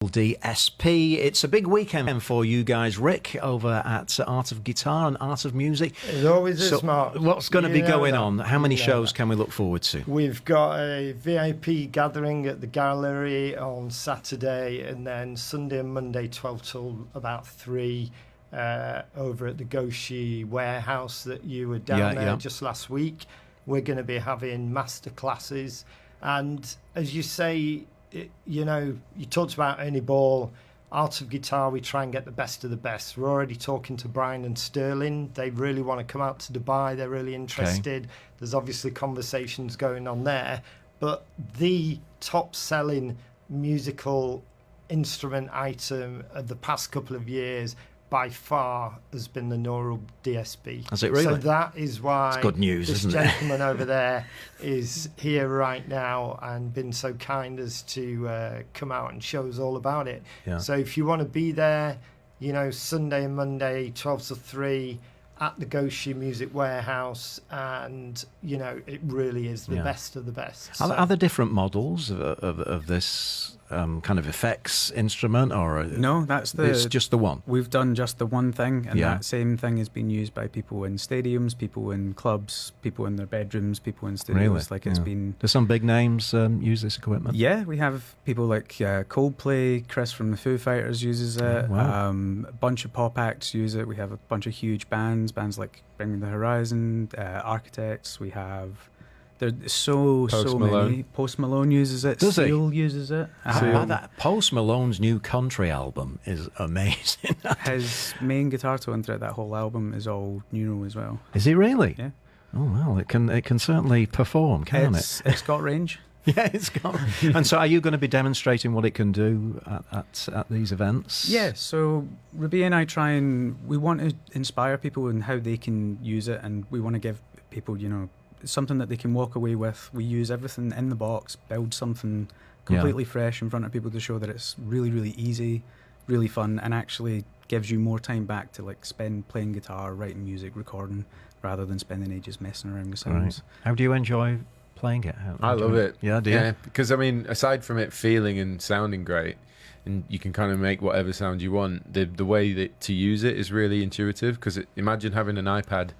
DSP. It's a big weekend for you guys, Rick, over at Art of Guitar and Art of Music. It always is, Mark. What's going to be going on? How many shows can we look forward to? We've got a VIP gathering at the gallery on Saturday, and then Sunday and Monday 12 till about 3 over at the Goshi warehouse that you were down there just last week. We're going to be having masterclasses, and as you say, you talked about Ernie Ball, Art of Guitar. We try and get the best of the best. We're already talking to Brian and Sterling. They really want to come out to Dubai. They're really interested. Okay. There's obviously conversations going on there, but the top selling musical instrument item of the past couple of years by far has been the Neural DSP. Has it really? So that is why it's good news, this isn't gentleman over there is here right now and been so kind as to come out and show us all about it. Yeah. So if you want to be there, Sunday and Monday, 12 to 3 at the Goshi Music Warehouse, and it really is the best of the best. Are there different models of this kind of effects instrument, or no? It's just the one. We've done just the one thing, and that same thing has been used by people in stadiums, people in clubs, people in their bedrooms, people in studios. Really? It's been. There's some big names use this equipment. Yeah, we have people like Coldplay, Chris from the Foo Fighters uses it. Oh, wow. A bunch of pop acts use it. We have a bunch of huge bands like Bring the Horizon, Architects. We have. There's so many. Post Malone uses it. Does Seal uses it. That Post Malone's new country album is amazing. His main guitar tone throughout that whole album is all Neural as well. Is he really? Yeah. Oh well, it can certainly perform, can't it? It's got range. Yeah, it's got. And so, are you going to be demonstrating what it can do at these events? Yeah. So Rabea and we want to inspire people in how they can use it, and we want to give people, something that they can walk away with. We use everything in the box, build something completely fresh in front of people to show that it's really, really easy, really fun, and actually gives you more time back to spend playing guitar, writing music, recording, rather than spending ages messing around with sounds. Right. How do you enjoy playing it? I love it. Yeah, do you? Yeah, because aside from it feeling and sounding great, and you can kind of make whatever sound you want, the way to use it is really intuitive. Because imagine having an iPad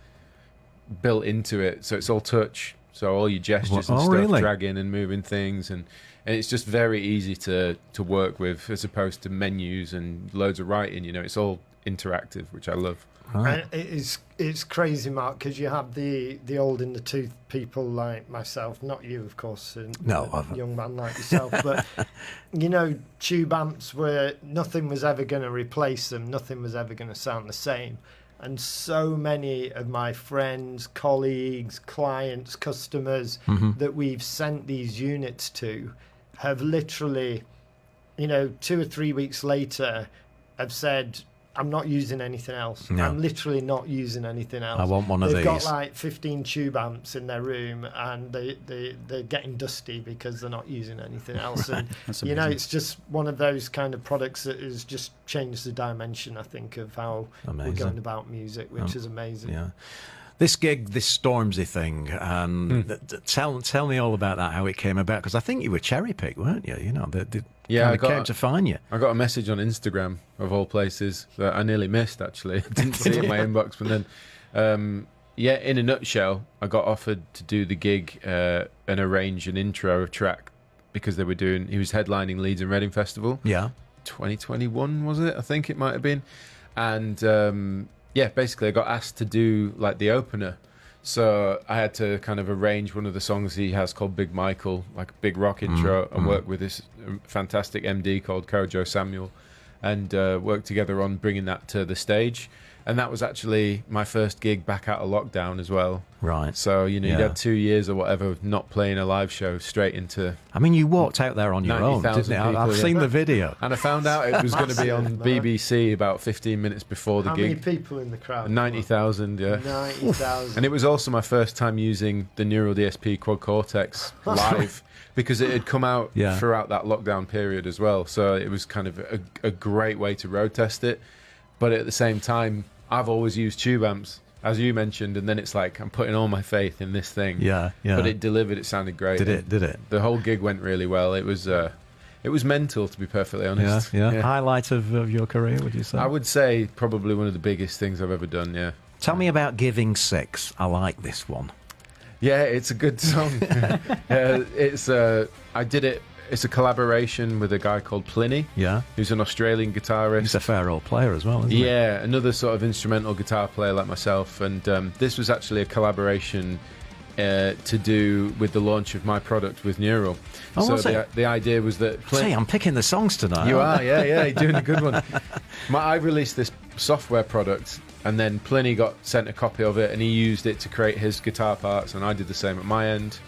built into it, so it's all touch, so all your gestures and stuff, dragging and moving things, and it's just very easy to work with, as opposed to menus and loads of writing. It's all interactive, which I love. Right. And it's crazy, Mark, because you have the old in the tooth people like myself, not you, of course, no, a young man like yourself, but tube amps where nothing was ever going to replace them, nothing was ever going to sound the same. And so many of my friends, colleagues, clients, customers that we've sent these units to have literally, 2 or 3 weeks later, have said, I'm not using anything else. No. I'm literally not using anything else. I want one of these. They've got 15 tube amps in their room, and they're getting dusty because they're not using anything else. And it's just one of those kind of products that has just changed the dimension, I think, of how we're going about music, which is amazing. Yeah. This gig, this Stormzy thing, tell me all about that, how it came about, because I think you were cherry-picked, weren't you? I came to find you. I got a message on Instagram, of all places, that I nearly missed, actually. I didn't see it in my inbox, but then, in a nutshell, I got offered to do the gig and arrange an intro track, because he was headlining Leeds and Reading Festival. Yeah. 2021, was it? I think it might have been. And... basically I got asked to do the opener, so I had to kind of arrange one of the songs he has called Big Michael, like a big rock intro, and work with this fantastic MD called Kojo Samuel, and work together on bringing that to the stage. And that was actually my first gig back out of lockdown as well. Right. So, you had 2 years or whatever of not playing a live show straight into... I mean, you walked out there on your own, didn't you? I've seen the video. And I found out it was going to be on BBC about 15 minutes before the gig. How many people in the crowd? 90,000, yeah. 90,000. And it was also my first time using the Neural DSP Quad Cortex live, because it had come out throughout that lockdown period as well. So it was kind of a great way to road test it. But at the same time, I've always used tube amps, as you mentioned, and then it's I'm putting all my faith in this thing. Yeah. But it delivered. It sounded great. Did it? The whole gig went really well. It was It was mental, to be perfectly honest. Yeah. Highlight of your career, would you say? I would say probably one of the biggest things I've ever done, yeah. Tell me about Giving Six. I like this one. Yeah, it's a good song. I did it. It's a collaboration with a guy called Pliny. Yeah. Who's an Australian guitarist. He's a fair old player as well, isn't he? Yeah, another sort of instrumental guitar player like myself. And this was actually a collaboration to do with the launch of my product with Neural. Oh, so was it? The idea was that... See, I'm picking the songs tonight. You are, yeah, you're doing a good one. I released this software product, and then Pliny got sent a copy of it, and he used it to create his guitar parts, and I did the same at my end.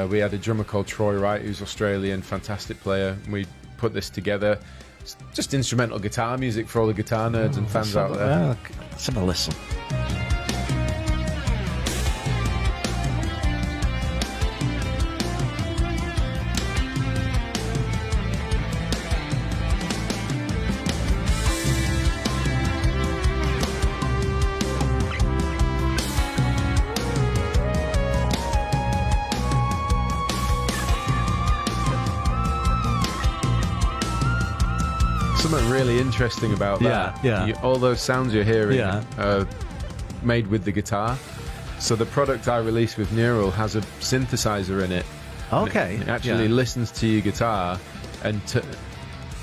We had a drummer called Troy Wright, who's Australian, fantastic player. We put this together. It's just instrumental guitar music for all the guitar nerds and fans out there. Let's have a listen. Something really interesting about that. Yeah. All those sounds you're hearing Yeah. are made with the guitar. So the product I released with Neural has a synthesizer in it. Okay. It actually listens to your guitar and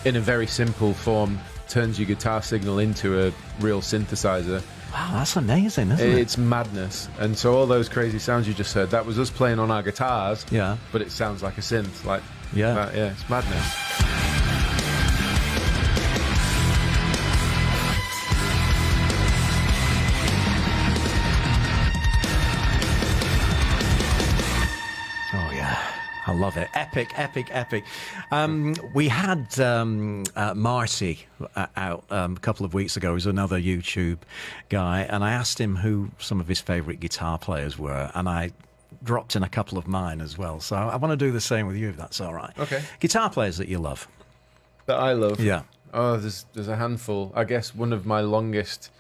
in a very simple form turns your guitar signal into a real synthesizer. Wow, that's amazing, isn't it? It's madness. And so all those crazy sounds you just heard, that was us playing on our guitars. Yeah. But it sounds like a synth. Like Yeah. that. Yeah, it's madness. Oh, yeah. I love it. Epic, epic, epic. We had Marty out a couple of weeks ago. He's another YouTube guy. And I asked him who some of his favourite guitar players were. And I dropped in a couple of mine as well. So I want to do the same with you, if that's all right. Okay. Guitar players that you love. That I love. Yeah. Oh, there's a handful. I guess one of my longest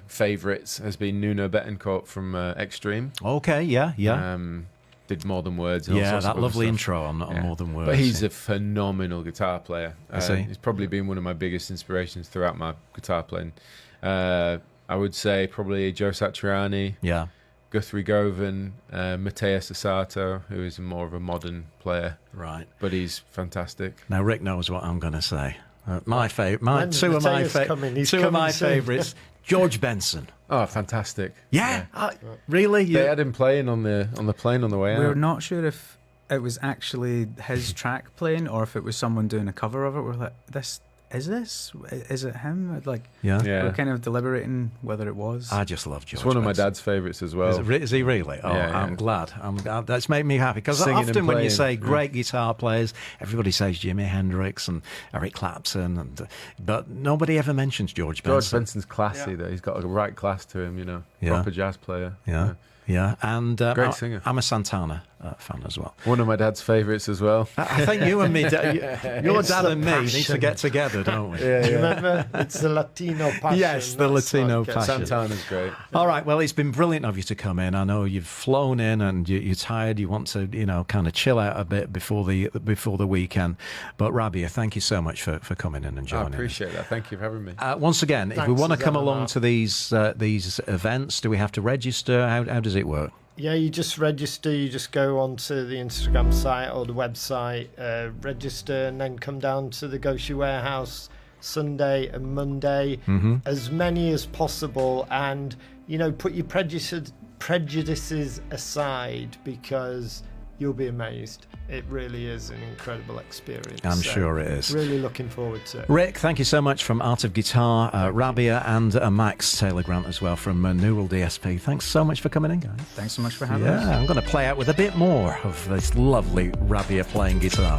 favourites has been Nuno Betancourt from Extreme. Okay, yeah. Did More Than Words. And all Yeah, sorts that of other lovely stuff. intro on More Than Words. But he's a phenomenal guitar player. Is he? He's probably been one of my biggest inspirations throughout my guitar playing. I would say probably Joe Satriani, Yeah. Guthrie Govan, Matthias Asato, who is more of a modern player, Right. but he's fantastic. Now Rick knows what I'm going to say. My favourite, When's two of my Mateus coming? He's two of coming my soon. favourites. George Benson. Oh, fantastic! Yeah, really. They had him playing on the plane on the way We're out. not sure if it was actually his track playing or if it was someone doing a cover of it. We're like, is it him? Like, Yeah. we're kind of deliberating whether it was. I just love George. It's one of my Benson. dad's favourites as well. Is he really? Oh, Yeah, yeah. I'm glad. That's made me happy because Singing and often when you playing, say yeah. great guitar players, everybody says Jimi Hendrix and Eric Clapton, but nobody ever mentions George Benson. George Benson's classy though. He's got a right class to him, Yeah. Proper jazz player. Yeah, and Great singer. I'm a Santana fan as well. One of my dad's favourites as well. I think you and me, your It's dad the and me, need to passion. get together, don't we? Do you remember? It's the Latino passion. Yes, the That's Latino like, passion. Santana's great. All right, well, it's been brilliant of you to come in. I know you've flown in and you're tired. You want to, kind of chill out a bit before the weekend. But Rabea, thank you so much for coming in and I joining. appreciate that. Thank you for having me. Once again, if we Thanks want to as come ever, along Mark. to these events, do we have to register? How does it work? Yeah, you just register. You just go onto the Instagram site or the website, register, and then come down to the Goshi warehouse Sunday and Monday, as many as possible, and put your prejudices aside because you'll be amazed. It really is an incredible experience. I'm So, sure it is. Really looking forward to it. Rick, thank you so much from Art of Guitar, Rabea, and Max Taylor Grant as well from Neural DSP. Thanks so much for coming in, guys. Thanks so much for having us. Yeah, I'm going to play out with a bit more of this lovely Rabea playing guitar.